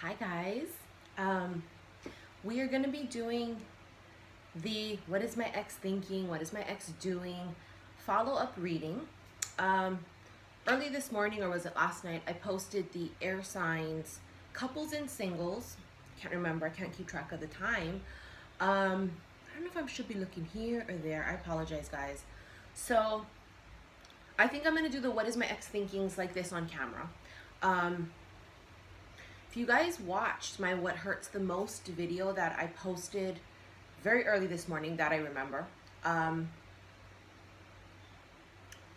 Hi guys. We are going to be doing the what is my ex thinking, what is my ex doing follow-up reading. Early this morning, or was it last night, I posted the air signs, couples and singles. Can't remember, I can't keep track of the time. I don't know if I should be looking here or there. I apologize guys. So I think I'm going to do the what is my ex thinkings like this on camera. If you guys watched my what hurts the most video that I posted very early this morning that I remember,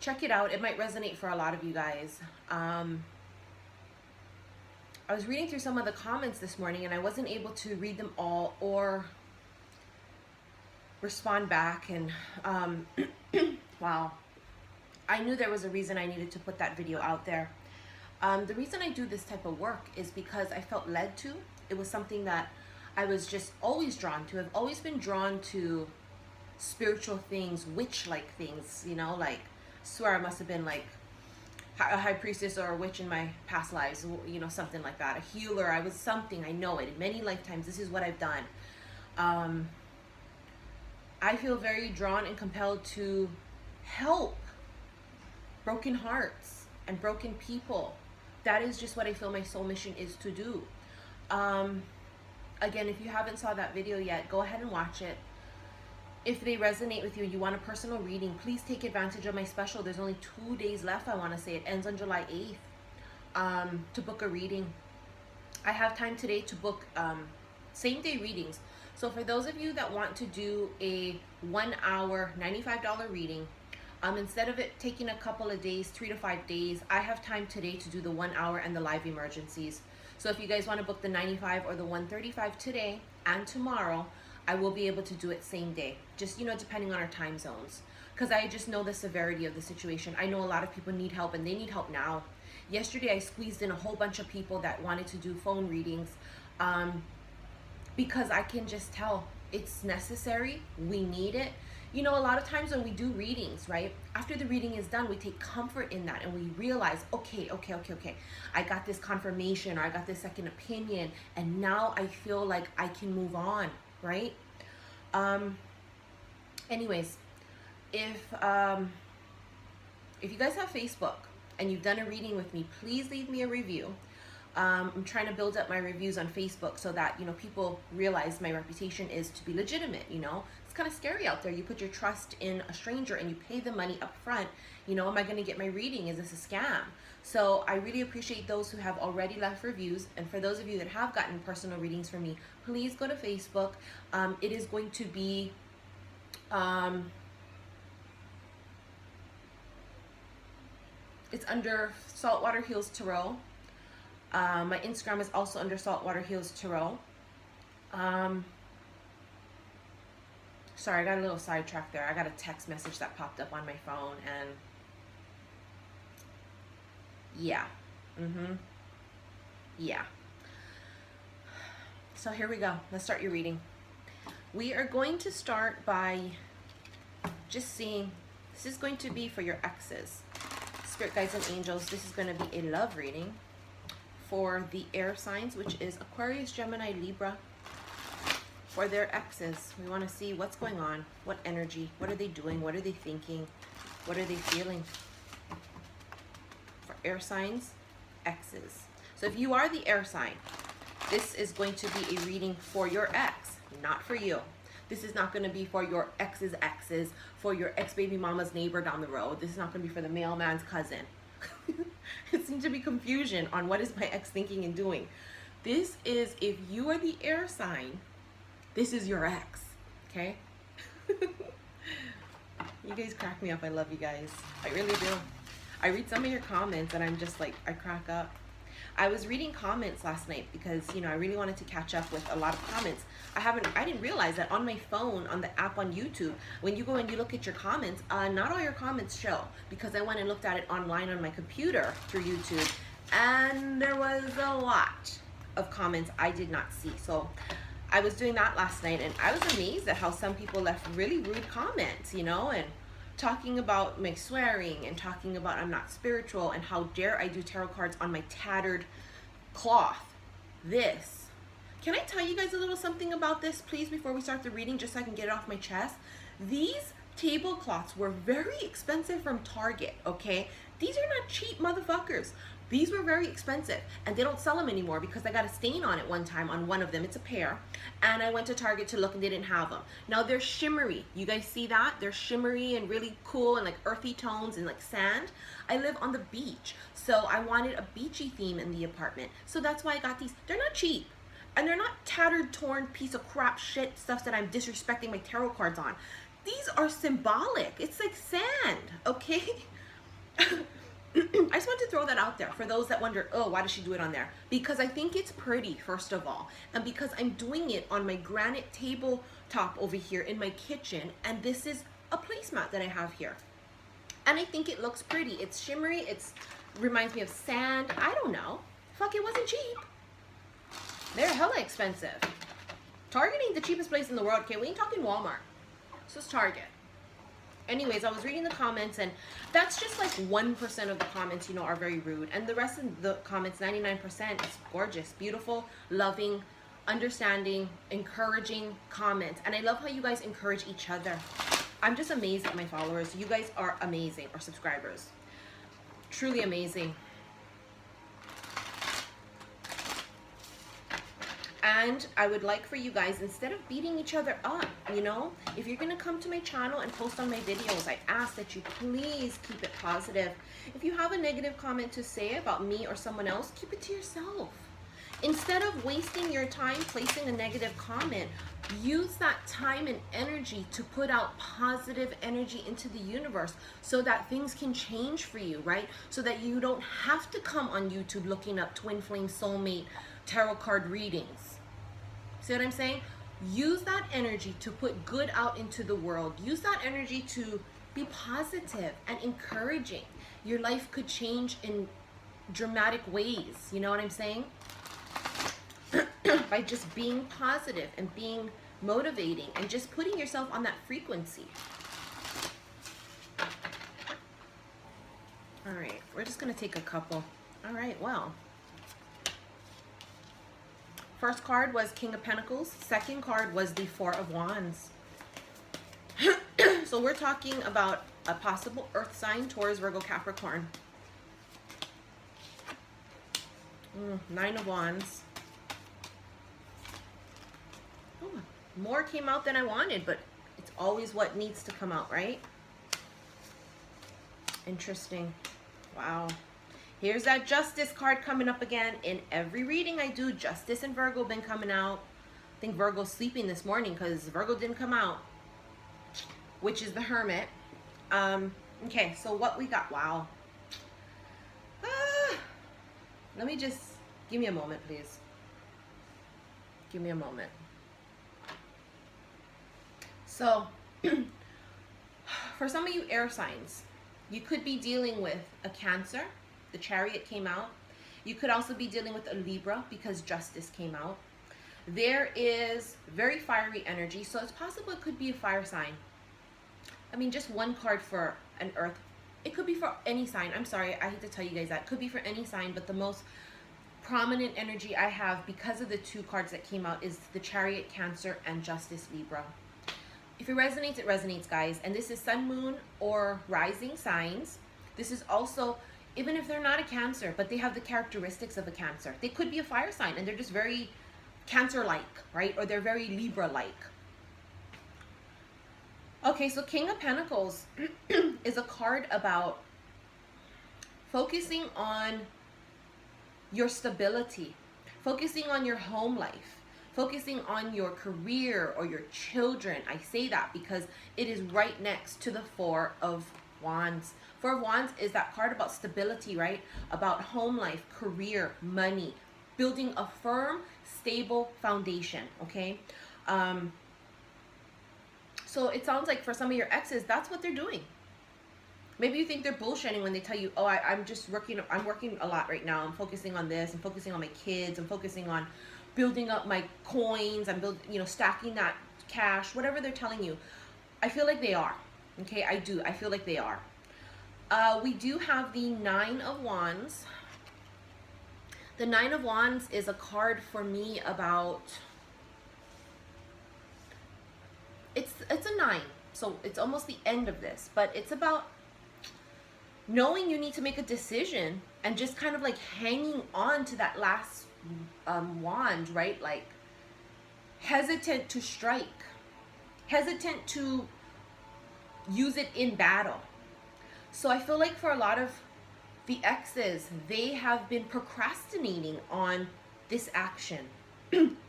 check it out. It might resonate for a lot of you guys. I was reading through some of the comments this morning and I wasn't able to read them all or respond back, and wow, I knew there was a reason I needed to put that video out there. The reason I do this type of work is because I felt led to. It was something that I was just always drawn to. I've always been drawn to spiritual things, witch-like things, you know, like, I swear I must have been like a high priestess or a witch in my past lives, you know, something like that. A healer, I was something, I know it. In many lifetimes, this is what I've done. I feel very drawn and compelled to help broken hearts and broken people. That is just what I feel my soul mission is to do. Again, if you haven't saw that video yet, go ahead and watch it. If they resonate with you, you want a personal reading, please take advantage of my special. There's only 2 days left, I want to say. It ends on July 8th to book a reading. I have time today to book same day readings. So for those of you that want to do a 1 hour, $95 reading, instead of it taking a couple of days, 3 to 5 days, I have time today to do the 1 hour and the live emergencies. So if you guys want to book the 95 or the 135 today and tomorrow, I will be able to do it same day, just, you know, depending on our time zones, because I just know the severity of the situation. I know a lot of people need help and they need help now. Yesterday I squeezed in a whole bunch of people that wanted to do phone readings because I can just tell it's necessary, we need it. You know, a lot of times when we do readings, right, after the reading is done, we take comfort in that and we realize, okay, I got this confirmation, or I got this second opinion, and now I feel like I can move on, right? Anyways, if you guys have Facebook and you've done a reading with me, please leave me a review. I'm trying to build up my reviews on Facebook so that, you know, people realize my reputation is to be legitimate. You know, it's kind of scary out there. You put your trust in a stranger and you pay the money up front. You know, am I going to get my reading? Is this a scam? So I really appreciate those who have already left reviews. And for those of you that have gotten personal readings from me, please go to Facebook. It is going to be it's under Saltwater Heals Tarot. My Instagram is also under Saltwater Heals Tarot. Sorry, I got a little sidetracked there. I got a text message that popped up on my phone, and yeah, yeah. So here we go. Let's start your reading. We are going to start by just seeing, this is going to be for your exes. Spirit guides and angels, this is going to be a love reading for the air signs, which is Aquarius, Gemini, Libra. For their exes, we want to see what's going on, what energy, what are they doing, what are they thinking, what are they feeling. For air signs, exes. So if you are the air sign, this is going to be a reading for your ex, not for you. This is not going to be for your ex's exes, for your ex-baby mama's neighbor down the road. This is not going to be for the mailman's cousin. It seems to be confusion on what is my ex thinking and doing. This is, if you are the air sign, this is your ex, okay? You guys crack me up. I love you guys. I really do. I read some of your comments and I'm just like, I crack up. I was reading comments last night because, you know, I really wanted to catch up with a lot of comments. I didn't realize that on my phone, on the app on YouTube, when you go and you look at your comments, not all your comments show, because I went and looked at it online on my computer through YouTube, and there was a lot of comments I did not see. So I was doing that last night, and I was amazed at how some people left really rude comments, you know, and talking about my swearing and talking about I'm not spiritual and how dare I do tarot cards on my tattered cloth. this. Can I tell you guys a little something about this, please, before we start the reading, just so I can get it off my chest? These tablecloths were very expensive from Target, okay? These are not cheap motherfuckers. These were very expensive, and they don't sell them anymore because I got a stain on it one time on one of them. It's a pair, and I went to Target to look and they didn't have them. Now they're shimmery. You guys see that? They're shimmery and really cool and like earthy tones and like sand. I live on the beach, so I wanted a beachy theme in the apartment. So that's why I got these. They're not cheap, and they're not tattered, torn piece of crap shit stuff that I'm disrespecting my tarot cards on. These are symbolic. It's like sand, okay? I just want to throw that out there for those that wonder, oh, why does she do it on there? Because I think it's pretty, first of all, and because I'm doing it on my granite tabletop over here in my kitchen, and this is a placemat that I have here. And I think it looks pretty. It's shimmery, reminds me of sand. I don't know. Fuck, it wasn't cheap. They're hella expensive. Target ain't the cheapest place in the world, okay? We ain't talking Walmart. This is Target. Anyways, I was reading the comments, and that's just like 1% of the comments, you know, are very rude. And the rest of the comments, 99%, is gorgeous, beautiful, loving, understanding, encouraging comments. And I love how you guys encourage each other. I'm just amazed at my followers. You guys are amazing, or subscribers. Truly amazing. And I would like for you guys, instead of beating each other up, you know, if you're going to come to my channel and post on my videos, I ask that you please keep it positive. If you have a negative comment to say about me or someone else, keep it to yourself. Instead of wasting your time placing a negative comment, use that time and energy to put out positive energy into the universe so that things can change for you, right? So that you don't have to come on YouTube looking up twin flame soulmate tarot card readings. See what I'm saying? Use that energy to put good out into the world. Use that energy to be positive and encouraging. Your life could change in dramatic ways. You know what I'm saying? By just being positive and being motivating and just putting yourself on that frequency. All right, we're just going to take a couple. All right, well. First card was King of Pentacles. Second card was the Four of Wands. So we're talking about a possible earth sign, Taurus, Virgo, Capricorn. Nine of Wands. Oh, more came out than I wanted, but it's always what needs to come out, right? Interesting. Wow. Here's that Justice card coming up again. In every reading I do, Justice and Virgo been coming out. I think Virgo's sleeping this morning because Virgo didn't come out, which is the Hermit. Okay, so what we got? Wow. Let me just, give me a moment, please. Give me a moment. So, for some of you air signs, you could be dealing with a Cancer. The Chariot came out. You could also be dealing with a Libra because Justice came out. There is very fiery energy, so it's possible it could be a fire sign. I mean, just one card for an earth. It could be for any sign. I'm sorry, I hate to tell you guys that. It could be for any sign, but the most prominent energy I have because of the two cards that came out is the Chariot, Cancer, and Justice, Libra. If it resonates, guys. And this is Sun, Moon, or Rising signs. This is also, even if they're not a Cancer, but they have the characteristics of a Cancer. They could be a fire sign, and they're just very Cancer-like, right? Or they're very Libra-like. Okay, so King of Pentacles is a card about focusing on your stability, focusing on your home life, focusing on your career or your children. I say that because it is right next to the Four of Wands. Four of Wands is that card about stability, right? About home life, career, money, building a firm, stable foundation, okay? So it sounds like for some of your exes, that's what they're doing. Maybe you think they're bullshitting when they tell you, oh, I'm working a lot right now. I'm focusing on this. I'm focusing on my kids. I'm focusing on building up my coins. I'm stacking that cash, whatever they're telling you. I feel like they are, okay? I do. I feel like they are. We do have the Nine of Wands. The Nine of Wands is a card for me about, it's a 9, so it's almost the end of this, but it's about knowing you need to make a decision and just kind of like hanging on to that last wand, right? Like hesitant to strike, hesitant to use it in battle. So I feel like for a lot of the exes, they have been procrastinating on this action.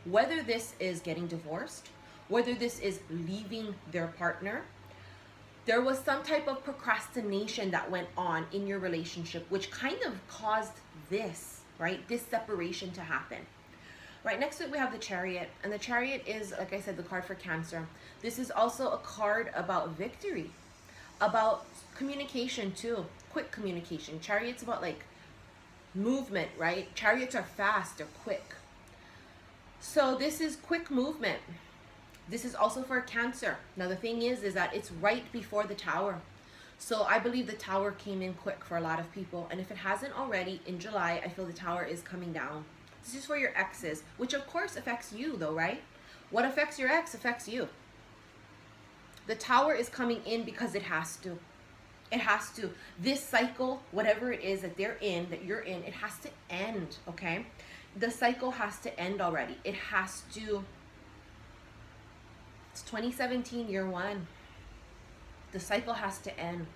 Whether this is getting divorced, whether this is leaving their partner, there was some type of procrastination that went on in your relationship, which kind of caused this, right? This separation to happen. Right next to it, we have the Chariot. And the Chariot is, like I said, the card for Cancer. This is also a card about victory, about communication too. Quick communication. Chariot's about like movement, right? Chariots are fast, they're quick. So this is quick movement. This is also for Cancer. Now the thing is that it's right before the Tower. So I believe the Tower came in quick for a lot of people. And if it hasn't already, in July, I feel the Tower is coming down. This is for your exes, which of course affects you though, right? What affects your ex affects you. The Tower is coming in because it has to. It has to. This cycle, whatever it is that they're in, that you're in, it has to end, okay? The cycle has to end already. It has to. It's 2017, year 1. The cycle has to end.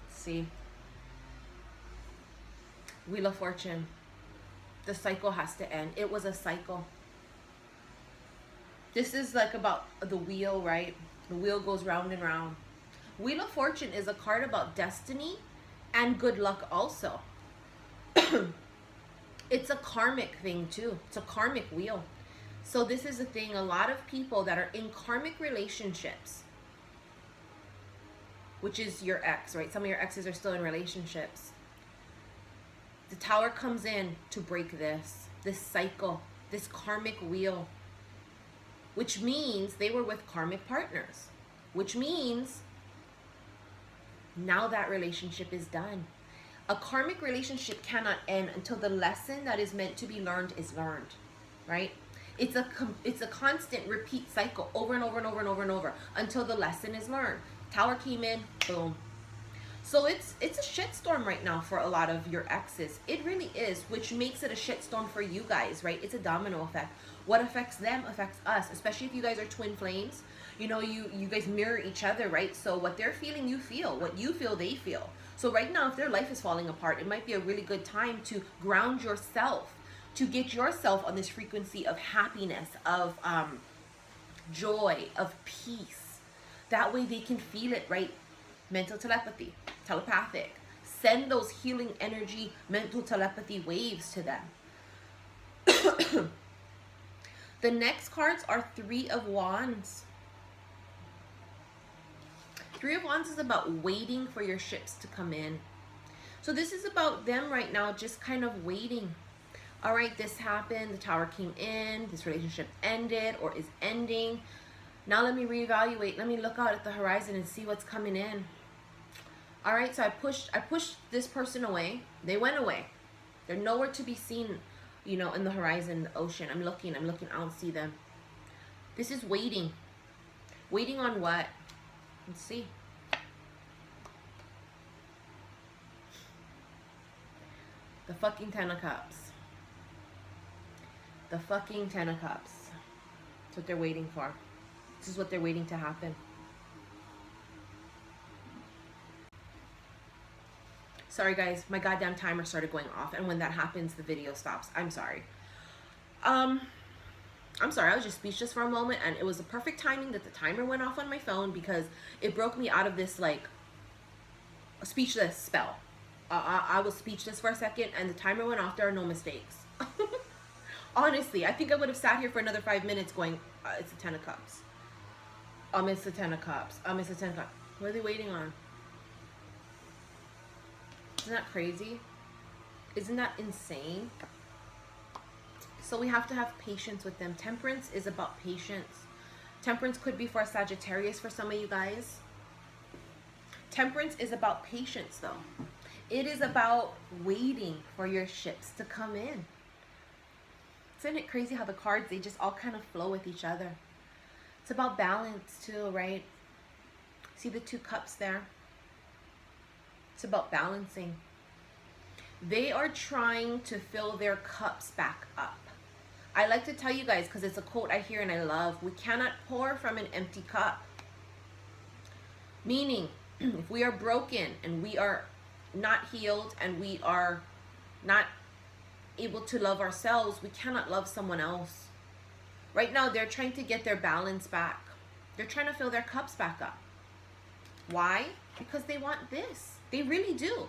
See? Wheel of Fortune. The cycle has to end. It was a cycle. This is like about the wheel, right? The wheel goes round and round. Wheel of Fortune is a card about destiny and good luck also. It's a karmic thing too. It's a karmic wheel. So this is the thing, a lot of people that are in karmic relationships, which is your ex, right? Some of your exes are still in relationships. The Tower comes in to break this cycle, this karmic wheel, which means they were with karmic partners, which means now that relationship is done. A karmic relationship cannot end until the lesson that is meant to be learned is learned, right? It's a constant repeat cycle over and over and over and over and over until the lesson is learned. Tower came in, boom. So it's a shitstorm right now for a lot of your exes. It really is, which makes it a shitstorm for you guys, right? It's a domino effect. What affects them affects us, especially if you guys are twin flames. You know, you guys mirror each other, right? So what they're feeling, you feel. What you feel, they feel. So right now, if their life is falling apart, it might be a really good time to ground yourself, to get yourself on this frequency of happiness, of joy, of peace. That way they can feel it, right? Mental telepathy, telepathic. Send those healing energy, mental telepathy waves to them. The next cards are Three of Wands. Three of Wands is about waiting for your ships to come in. So this is about them right now just kind of waiting. All right, this happened, the Tower came in, this relationship ended or is ending. Now let me reevaluate. Let me look out at the horizon and see what's coming in. All right, so I pushed this person away. They went away. They're nowhere to be seen, you know, in the horizon, the ocean. I'm looking, I don't see them. This is waiting. Waiting on what? Let's see. The fucking Ten of Cups. The fucking Ten of Cups. That's what they're waiting for. This is what they're waiting to happen. Sorry guys, my goddamn timer started going off, and when that happens, the video stops. I'm sorry. I'm sorry, I was just speechless for a moment, and it was the perfect timing that the timer went off on my phone because it broke me out of this like speechless spell. I was speechless for a second, and the timer went off. There are no mistakes. Honestly, I think I would have sat here for another 5 minutes going, it's the Ten of Cups. It's the Ten of Cups. It's the Ten of Cups. What are they waiting on? Isn't that crazy? Isn't that insane? So we have to have patience with them. Temperance is about patience. Temperance could be for a Sagittarius for some of you guys. Temperance is about patience though. It is about waiting for your ships to come in. Isn't it crazy how the cards, they just all kind of flow with each other? It's about balance too, right? See the 2 cups there? It's about balancing. They are trying to fill their cups back up. I like to tell you guys, because it's a quote I hear and I love, we cannot pour from an empty cup. Meaning, if we are broken and we are not healed and we are not able to love ourselves, we cannot love someone else. Right now, they're trying to get their balance back. They're trying to fill their cups back up. Why? Because they want this. They really do.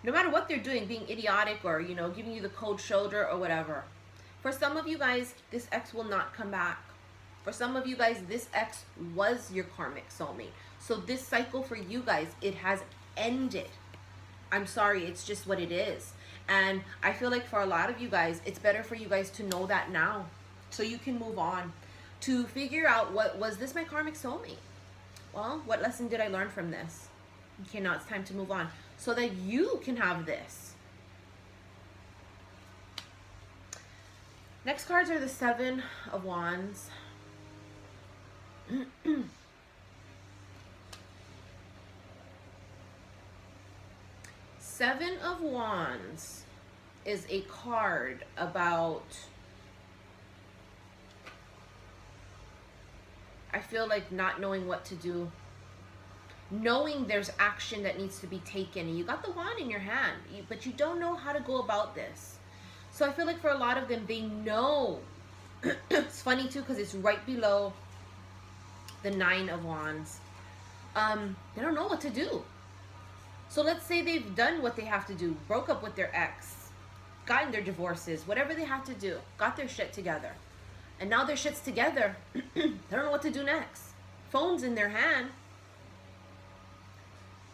No matter what they're doing, being idiotic or, you know, giving you the cold shoulder or whatever. For some of you guys, this ex will not come back. For some of you guys, this ex was your karmic soulmate. So this cycle for you guys, it has ended. I'm sorry, it's just what it is. And I feel like for a lot of you guys, it's better for you guys to know that now, so you can move on, to figure out, what was this my karmic soulmate? Well, what lesson did I learn from this? Okay, now it's time to move on, so that you can have this. Next cards are the 7 of Wands. 7 of Wands is a card about, I feel like, not knowing what to do. Knowing there's action that needs to be taken. And you got the wand in your hand, but you don't know how to go about this. So I feel like for a lot of them, they know. It's funny too, because it's right below the 9 of Wands. They don't know what to do. So let's say they've done what they have to do, broke up with their ex, gotten their divorces, whatever they have to do, got their shit together. And now their shit's together. They don't know what to do next. Phone's in their hand.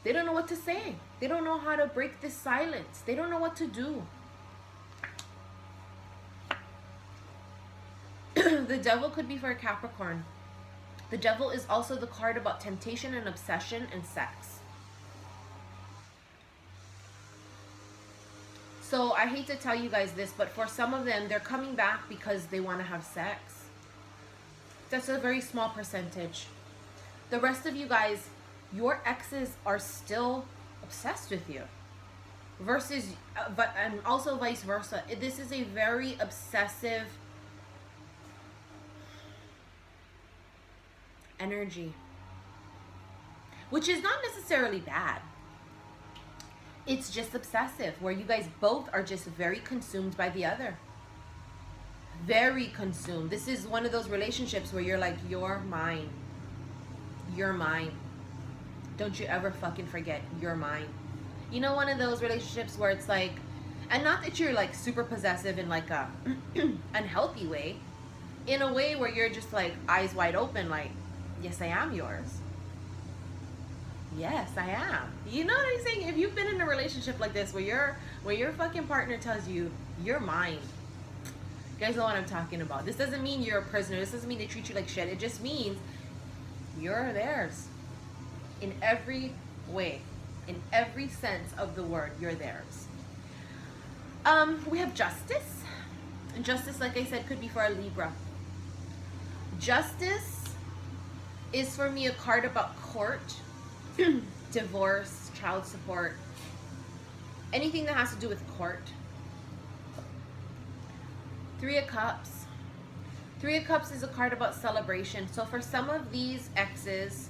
They don't know what to say. They don't know how to break this silence. They don't know what to do. The Devil could be for a Capricorn. The Devil is also the card about temptation and obsession and sex. So I hate to tell you guys this, but for some of them, they're coming back because they want to have sex. That's a very small percentage. The rest of you guys, your exes are still obsessed with you. Versus, and also vice versa. This is a very obsessive energy. Which is not necessarily bad. It's just obsessive, where you guys both are just very consumed by the other. Very consumed. This is one of those relationships where you're like, you're mine. You're mine. Don't you ever fucking forget, you're mine. You know, one of those relationships where it's like, and not that you're like super possessive in like a unhealthy way, in a way where you're just like eyes wide open, like, yes, I am yours. Yes, I am. You know what I'm saying? If you've been in a relationship like this where your fucking partner tells you, you're mine. You guys know what I'm talking about. This doesn't mean you're a prisoner. This doesn't mean they treat you like shit. It just means you're theirs. In every way. In every sense of the word, you're theirs. We have Justice. And Justice, like I said, could be for a Libra. Justice is for me a card about court. Divorce, child support, anything that has to do with court. 3 of Cups. 3 of Cups is a card about celebration. So for some of these exes,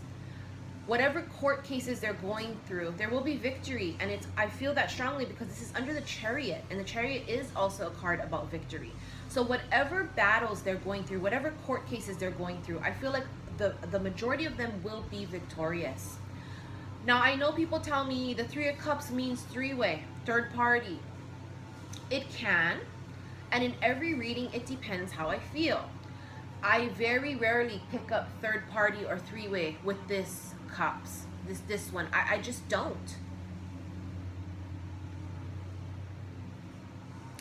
whatever court cases they're going through, there will be victory. And I feel that strongly because this is under the Chariot, and the Chariot is also a card about victory. So whatever battles they're going through, whatever court cases they're going through, I feel like the majority of them will be victorious. Now, I know people tell me the 3 of Cups means 3-way, third party. It can, and in every reading, it depends how I feel. I very rarely pick up third party or 3-way with this Cups, this one. I just don't.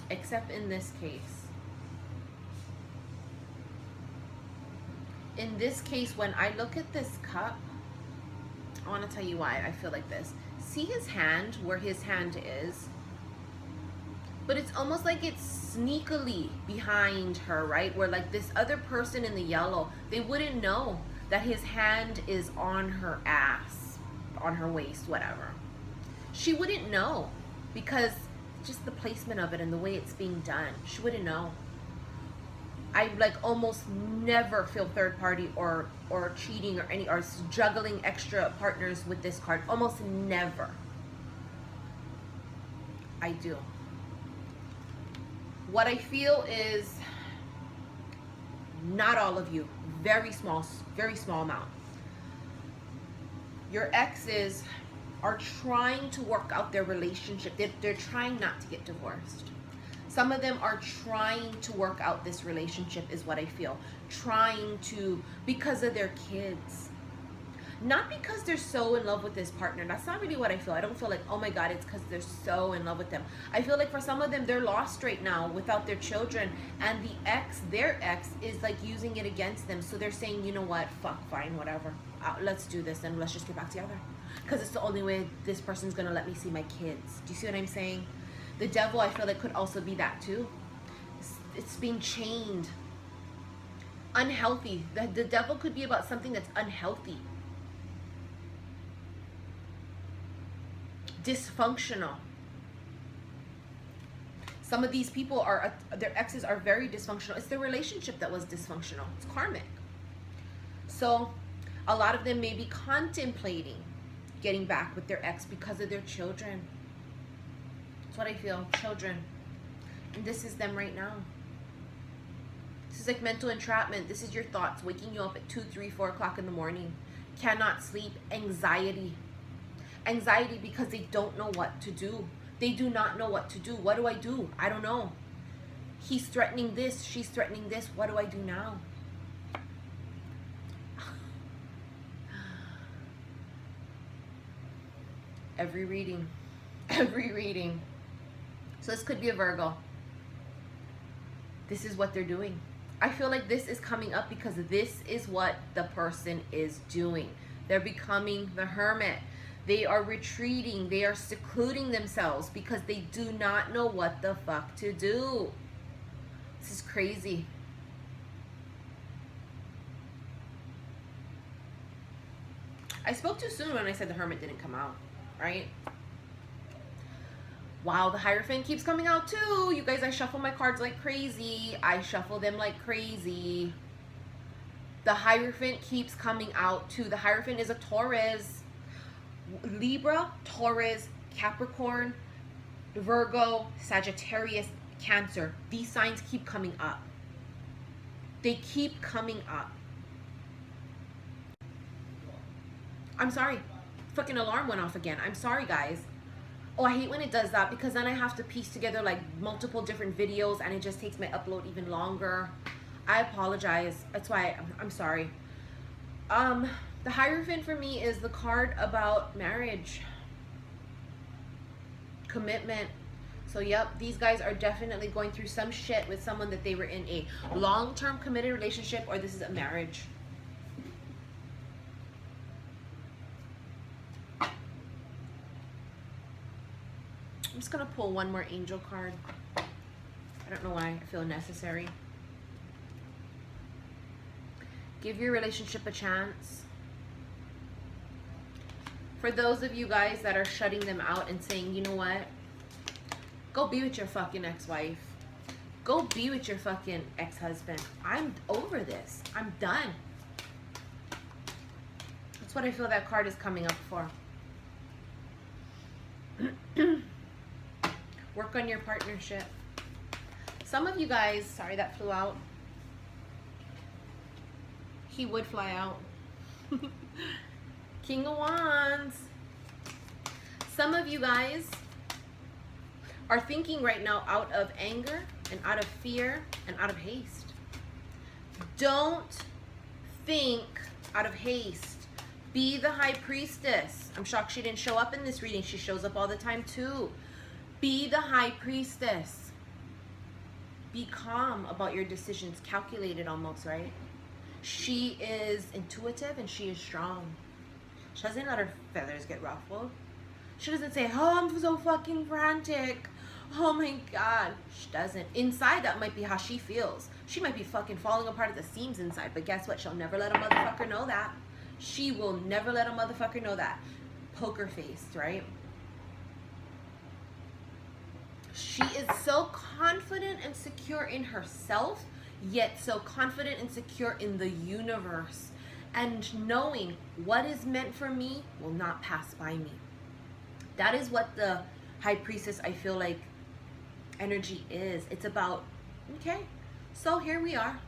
Except in this case. In this case, when I look at this cup, I want to tell you why I feel like this. See his hand, where his hand is? But it's almost like it's sneakily behind her, right? Where like this other person in the yellow, they wouldn't know that his hand is on her ass, on her waist, whatever. She wouldn't know because just the placement of it and the way it's being done. She wouldn't know. I like almost never feel third party or cheating or juggling extra partners with this card. Almost never. I do. What I feel is not all of you, very small amount. Your exes are trying to work out their relationship. They're trying not to get divorced. Some of them are trying to work out this relationship is what I feel. Trying to, because of their kids. Not because they're so in love with this partner. That's not really what I feel. I don't feel like, oh my God, it's because they're so in love with them. I feel like for some of them, they're lost right now without their children. And the ex, their ex, is like using it against them. So they're saying, you know what, fuck, fine, whatever. Let's do this and let's just get back together. Because it's the only way this person's going to let me see my kids. Do you see what I'm saying? The devil, I feel like, could also be that too. It's being chained. Unhealthy. The devil could be about something that's unhealthy. Dysfunctional. Some of these people are, their exes are very dysfunctional. It's their relationship that was dysfunctional. It's karmic. So a lot of them may be contemplating getting back with their ex because of their children. That's what I feel. Children. And this is them right now. This is like mental entrapment. This is your thoughts waking you up at 2, 3, 4 o'clock in the morning. Cannot sleep. Anxiety. Anxiety because they don't know what to do. They do not know what to do. What do I do? I don't know. He's threatening this. She's threatening this. What do I do now? Every reading. Every reading. So this could be a Virgo. This is what they're doing. I feel like this is coming up because this is what the person is doing. They're becoming the hermit. They are retreating. They are secluding themselves because they do not know what the fuck to do. This is crazy. I spoke too soon when I said the hermit didn't come out, right? Wow, the Hierophant keeps coming out too. You guys, I shuffle my cards like crazy. I shuffle them like crazy. The Hierophant keeps coming out too. The Hierophant is a Taurus. Libra, Taurus, Capricorn, Virgo, Sagittarius, Cancer. These signs keep coming up. They keep coming up. I'm sorry. Fucking alarm went off again. I'm sorry, guys. Oh, I hate when it does that because then I have to piece together like multiple different videos and it just takes my upload even longer. I apologize. That's why I'm sorry. The Hierophant for me is the card about marriage. Commitment. So yep, these guys are definitely going through some shit with someone that they were in a long-term committed relationship, or this is a marriage. I'm just gonna pull one more angel card. I don't know why I feel necessary. Give your relationship a chance. For those of you guys that are shutting them out and saying, you know what? Go be with your fucking ex-wife. Go be with your fucking ex-husband. I'm over this. I'm done. That's what I feel that card is coming up for. Work on your partnership. Some of you guys, sorry that flew out. He would fly out. King of Wands. Some of you guys are thinking right now out of anger and out of fear and out of haste. Don't think out of haste. Be the High Priestess. I'm shocked she didn't show up in this reading. She shows up all the time too. Be the High Priestess. Be calm about your decisions. Calculated almost, right? She is intuitive and she is strong. She doesn't let her feathers get ruffled. She doesn't say, oh, I'm so fucking frantic. Oh my God. She doesn't. Inside, that might be how she feels. She might be fucking falling apart at the seams inside, but guess what? She'll never let a motherfucker know that. She will never let a motherfucker know that. Poker faced, right? She is so confident and secure in herself, yet so confident and secure in the universe. And knowing what is meant for me will not pass by me. That is what the High Priestess, I feel like, energy is. It's about, okay, so here we are.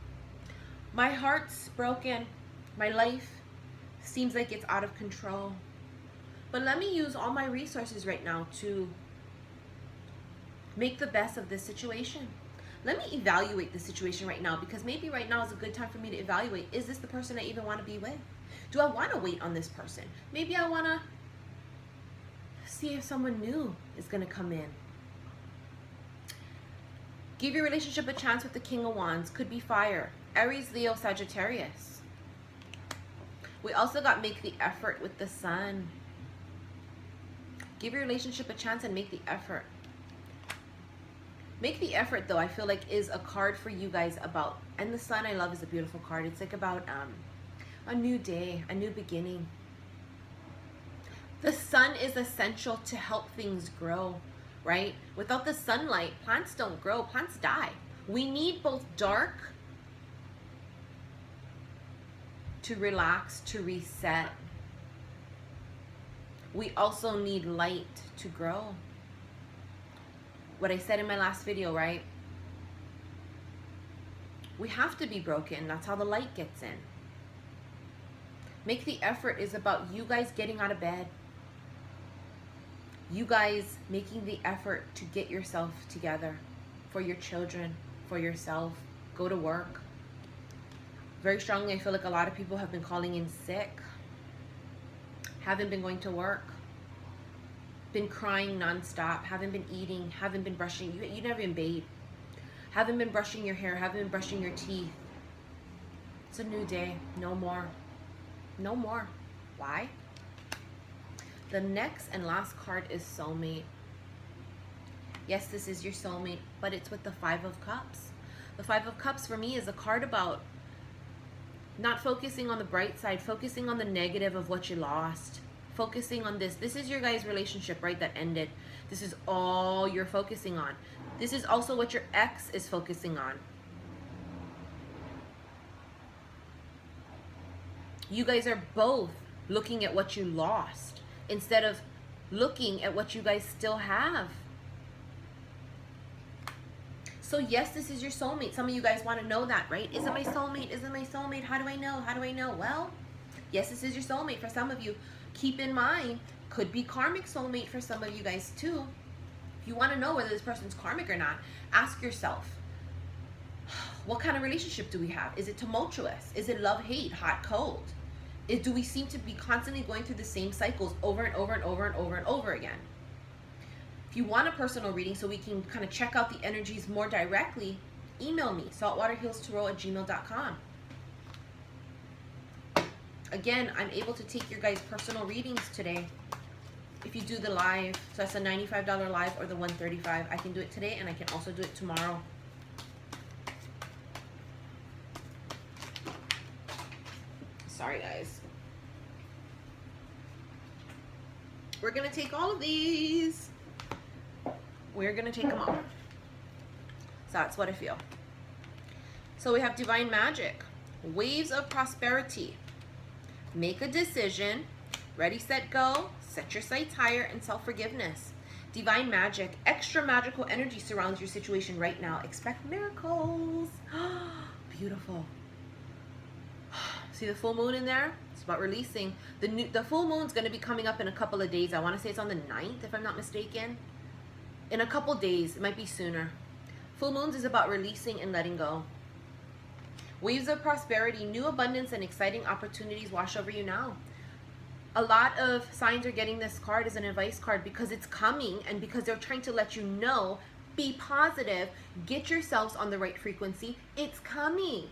My heart's broken. My life seems like it's out of control. But let me use all my resources right now to make the best of this situation. Let me evaluate the situation right now, because maybe right now is a good time for me to evaluate, is this the person I even want to be with? Do I want to wait on this person? Maybe I want to see if someone new is going to come in. Give your relationship a chance with the King of Wands. Could be fire. Aries, Leo, Sagittarius. We also got make the effort with the Sun. Give your relationship a chance and make the effort. Make the effort, though, I feel like is a card for you guys about, and the Sun I love is a beautiful card. It's like about a new day, a new beginning. The sun is essential to help things grow, right? Without the sunlight, plants don't grow, plants die. We need both dark to relax, to reset. We also need light to grow. What I said in my last video, right? We have to be broken. That's how the light gets in. Make the effort is about you guys getting out of bed. You guys making the effort to get yourself together for your children, for yourself. Go to work. Very strongly, I feel like a lot of people have been calling in sick. Haven't been going to work. Been crying nonstop. Haven't been eating. Haven't been brushing. You never even bathed. Haven't been brushing your hair. Haven't been brushing your teeth. It's a new day. No more. No more. Why? The next and last card is Soulmate. Yes, this is your soulmate, but it's with the Five of Cups. The Five of Cups for me is a card about not focusing on the bright side, focusing on the negative of what you lost. Focusing on this. This is your guys' relationship, right, that ended. This is all you're focusing on. This is also what your ex is focusing on. You guys are both looking at what you lost instead of looking at what you guys still have. So yes, this is your soulmate. Some of you guys want to know that, right? Is it my soulmate? Is it my soulmate? How do I know? How do I know? Well, yes, this is your soulmate. For some of you, keep in mind, could be karmic soulmate for some of you guys too. If you want to know whether this person's karmic or not, ask yourself, what kind of relationship do we have? Is it tumultuous? Is it love, hate, hot, cold? Do we seem to be constantly going through the same cycles over and over and over and over and over again? If you want a personal reading so we can kind of check out the energies more directly, email me, saltwaterhealstarot@gmail.com. Again, I'm able to take your guys' personal readings today. If you do the live, so that's a $95 live or the $135, I can do it today and I can also do it tomorrow. Sorry, guys. We're going to take all of these. We're going to take them all. So that's what I feel. So we have Divine Magic. Waves of Prosperity. Make a decision. Ready, set, go. Set your sights higher, and self-forgiveness. Divine Magic. Extra magical energy surrounds your situation right now. Expect miracles. Beautiful. See the full moon in there? It's about releasing. The full moon's going to be coming up in a couple of days. I want to say it's on the 9th, if I'm not mistaken. In a couple days. It might be sooner. Full moons is about releasing and letting go. Waves of Prosperity. New abundance and exciting opportunities wash over you now. A lot of signs are getting this card as an advice card because it's coming and because they're trying to let you know, be positive, get yourselves on the right frequency. It's coming.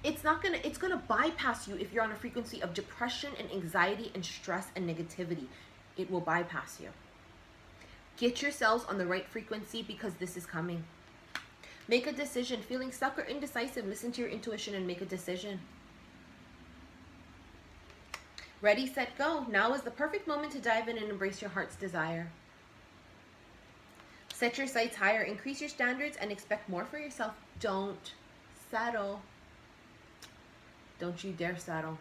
It's not gonna, it's gonna bypass you if you're on a frequency of depression and anxiety and stress and negativity. It will bypass you. Get yourselves on the right frequency because this is coming. Make a decision. Feeling stuck or indecisive, listen to your intuition and make a decision. Ready, set, go. Now is the perfect moment to dive in and embrace your heart's desire. Set your sights higher, increase your standards, and expect more for yourself. Don't settle. Don't you dare settle.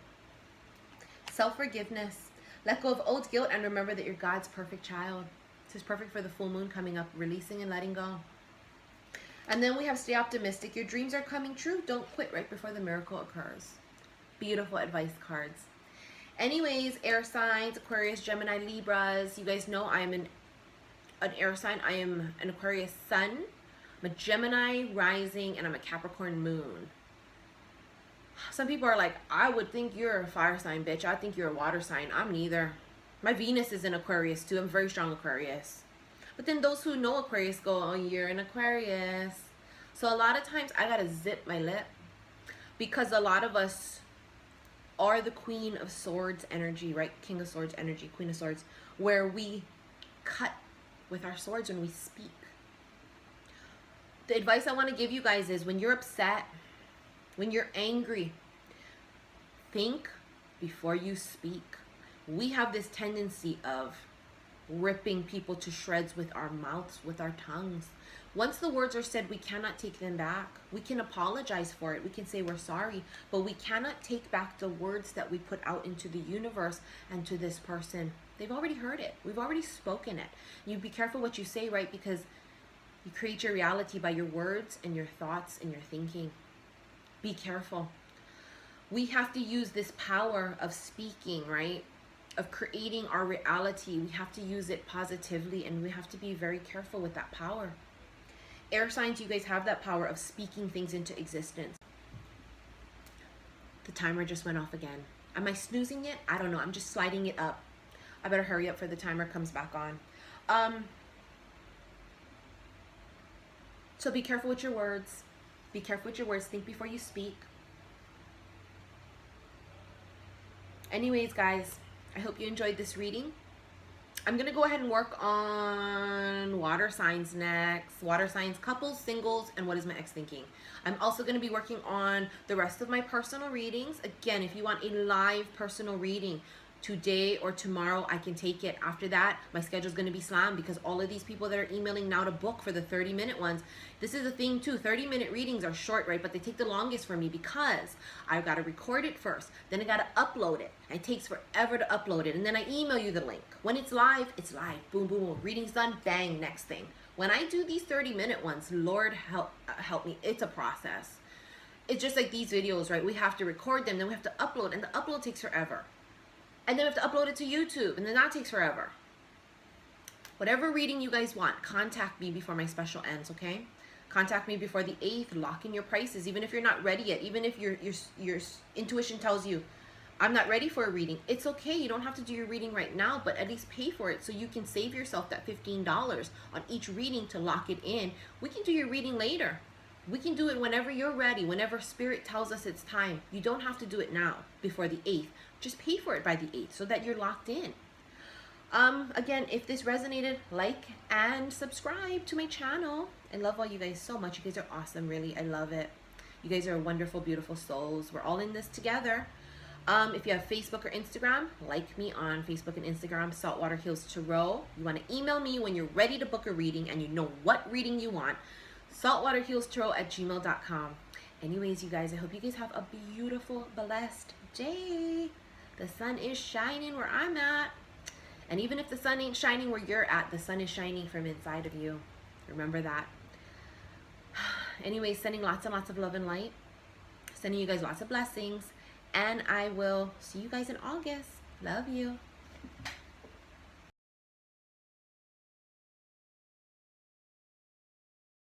Self-forgiveness. Let go of old guilt and remember that you're God's perfect child. This is perfect for the full moon coming up, releasing and letting go. And then we have stay optimistic. Your dreams are coming true. Don't quit right before the miracle occurs. Beautiful advice cards. Anyways, air signs, Aquarius, Gemini, Libras. You guys know I am an air sign. I am an Aquarius sun. I'm a Gemini rising, and I'm a Capricorn moon. Some people are like, I would think you're a fire sign, bitch. I think you're a water sign. I'm neither. My Venus is in Aquarius too. I'm very strong Aquarius. But then those who know Aquarius go, oh, you're an Aquarius. So a lot of times I gotta zip my lip because a lot of us are the Queen of Swords energy, right? King of Swords energy, Queen of Swords, where we cut with our swords when we speak. The advice I want to give you guys is when you're upset, when you're angry, think before you speak. We have this tendency of ripping people to shreds with our mouths, with our tongues. Once the words are said, we cannot take them back. We can apologize for it. We can say we're sorry, but we cannot take back the words that we put out into the universe and to this person. They've already heard it. We've already spoken it. You be careful what you say, right? Because you create your reality by your words and your thoughts and your thinking. Be careful. We have to use this power of speaking, right? Of creating our reality. We have to use it positively, and we have to be very careful with that power. Air signs, you guys have that power of speaking things into existence. The timer just went off again. Am I snoozing it? I don't know. I'm just sliding it up. I better hurry up before the timer comes back on. So be careful with your words. Be careful with your words. Think before you speak. Anyways, guys, I hope you enjoyed this reading. I'm going to go ahead and work on water signs next. Water signs, couples, singles, and what is my ex thinking. I'm also going to be working on the rest of my personal readings. Again, if you want a live personal reading, today or tomorrow, I can take it. After that, my schedule is going to be slammed because all of these people that are emailing now to book for the 30-minute ones, this is a thing too. 30-minute readings are short, right? But they take the longest for me because I've got to record it first. Then I got to upload it. It takes forever to upload it. And then I email you the link. When it's live, it's live. Boom, boom, boom. Reading's done. Bang, next thing. When I do these 30-minute ones, Lord help me. It's a process. It's just like these videos, right? We have to record them. Then we have to upload. And the upload takes forever. And then we have to upload it to YouTube, and then that takes forever. Whatever reading you guys want, contact me before my special ends, okay? Contact me before the 8th. Lock in your prices, even if you're not ready yet. Even if your intuition tells you, I'm not ready for a reading. It's okay. You don't have to do your reading right now, but at least pay for it so you can save yourself that $15 on each reading to lock it in. We can do your reading later. We can do it whenever you're ready, whenever Spirit tells us it's time. You don't have to do it now before the 8th. Just pay for it by the 8th so that you're locked in. Again, if this resonated, like and subscribe to my channel. I love all you guys so much. You guys are awesome, really. I love it. You guys are wonderful, beautiful souls. We're all in this together. If you have Facebook or Instagram, like me on Facebook and Instagram, saltwaterhealstarot. You want to email me when you're ready to book a reading and you know what reading you want. saltwaterhealstarot@gmail.com. Anyways, you guys, I hope you guys have a beautiful, blessed day. The sun is shining where I'm at. And even if the sun ain't shining where you're at, the sun is shining from inside of you. Remember that. Anyways, sending lots and lots of love and light. Sending you guys lots of blessings. And I will see you guys in August. Love you.